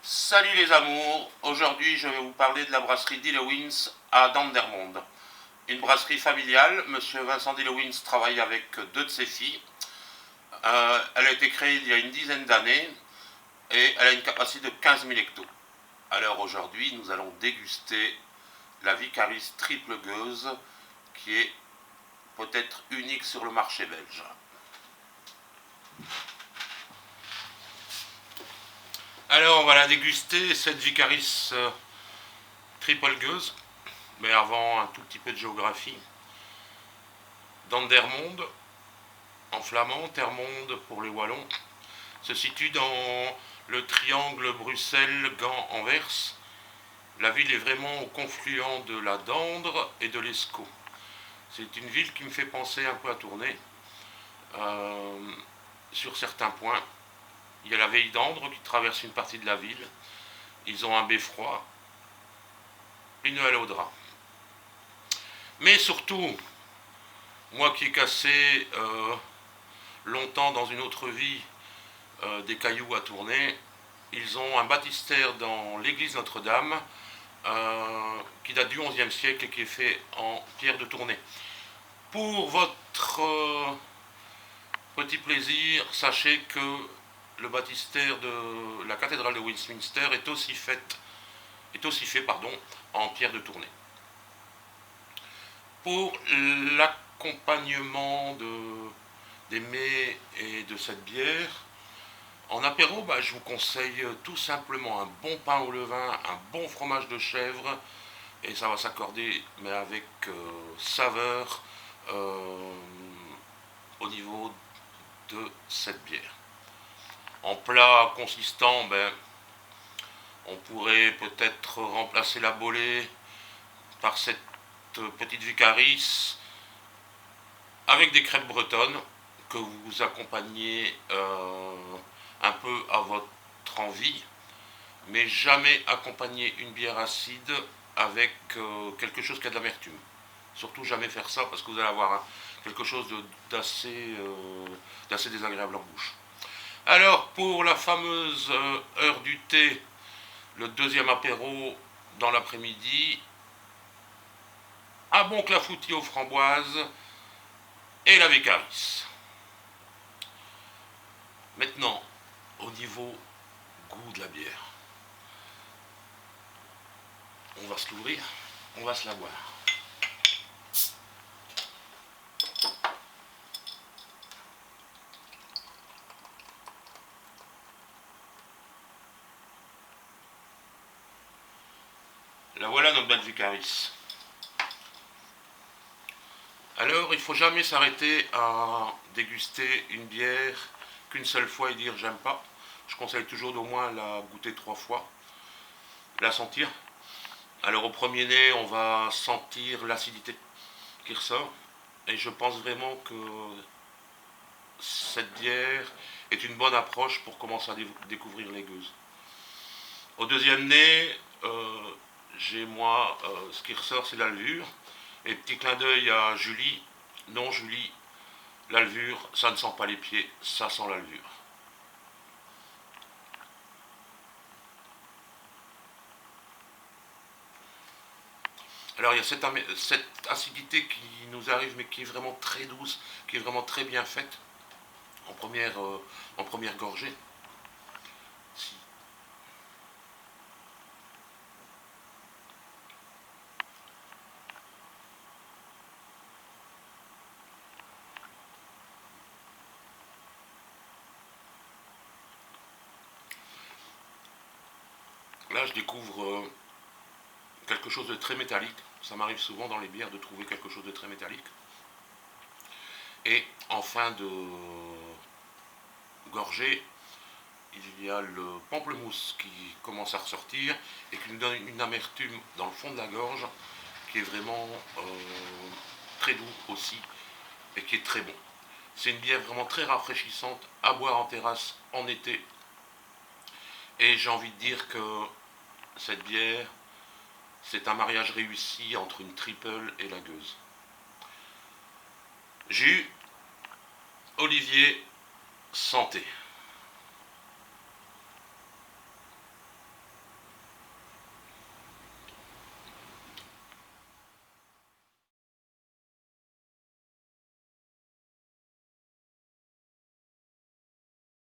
Salut les amours, aujourd'hui je vais vous parler de la brasserie Dillewins à Dendermonde. Une brasserie familiale, monsieur Vincent Dillewins travaille avec deux de ses filles. Elle a été créée il y a une dizaine d'années et elle a une capacité de 15 000 hectos. Alors aujourd'hui nous allons déguster la Vicaris triple gueuse qui est peut-être unique sur le marché belge. Alors on va la déguster, cette Vicaris triple gueuse, mais avant un tout petit peu de géographie. Dendermonde, en flamand, Termonde pour les Wallons, se situe dans le triangle Bruxelles-Gand-Anvers. La ville est vraiment au confluent de la Dendre et de l'Escaut. C'est une ville qui me fait penser un peu à Tournai, sur certains points. Il y a la Veille d'Andre qui traverse une partie de la ville. Ils ont un beffroi, une halle au drap. Mais surtout, moi qui ai cassé longtemps dans une autre vie des cailloux à Tournai, ils ont un baptistère dans l'église Notre-Dame qui date du XIe siècle et qui est fait en pierre de Tournai. Pour votre petit plaisir, sachez que le baptistère de la cathédrale de Westminster est aussi fait en pierre de Tournai. Pour l'accompagnement des mets et de cette bière, en apéro, je vous conseille tout simplement un bon pain au levain, un bon fromage de chèvre, et ça va s'accorder, mais avec saveur au niveau de cette bière. En plat consistant, on pourrait peut-être remplacer la bolée par cette petite Vicaris avec des crêpes bretonnes que vous accompagnez un peu à votre envie, mais jamais accompagner une bière acide avec quelque chose qui a de l'amertume. Surtout jamais faire ça parce que vous allez avoir quelque chose d'assez désagréable en bouche. Alors pour la fameuse heure du thé, le deuxième apéro dans l'après-midi, un bon clafoutis aux framboises et la Vicaris. Maintenant, au niveau goût de la bière, on va se l'ouvrir, on va se la boire. La voilà notre belle Vicaris. Alors, il ne faut jamais s'arrêter à déguster une bière qu'une seule fois et dire j'aime pas. Je conseille toujours d'au moins la goûter 3 fois, la sentir. Alors au premier nez, on va sentir l'acidité qui ressort. Et je pense vraiment que cette bière est une bonne approche pour commencer à découvrir les gueuses. Au deuxième nez, ce qui ressort, c'est la levure. Et petit clin d'œil à Julie. Non, Julie, la levure, ça ne sent pas les pieds, ça sent la levure. Alors il y a cette acidité qui nous arrive, mais qui est vraiment très douce, qui est vraiment très bien faite en première gorgée. Là, je découvre quelque chose de très métallique. Ça m'arrive souvent dans les bières de trouver quelque chose de très métallique. Et en fin de gorgée, il y a le pamplemousse qui commence à ressortir et qui nous donne une amertume dans le fond de la gorge qui est vraiment très doux aussi et qui est très bon. C'est une bière vraiment très rafraîchissante à boire en terrasse en été. Et j'ai envie de dire que cette bière, c'est un mariage réussi entre une triple et la gueuse. Jus, Olivier, santé.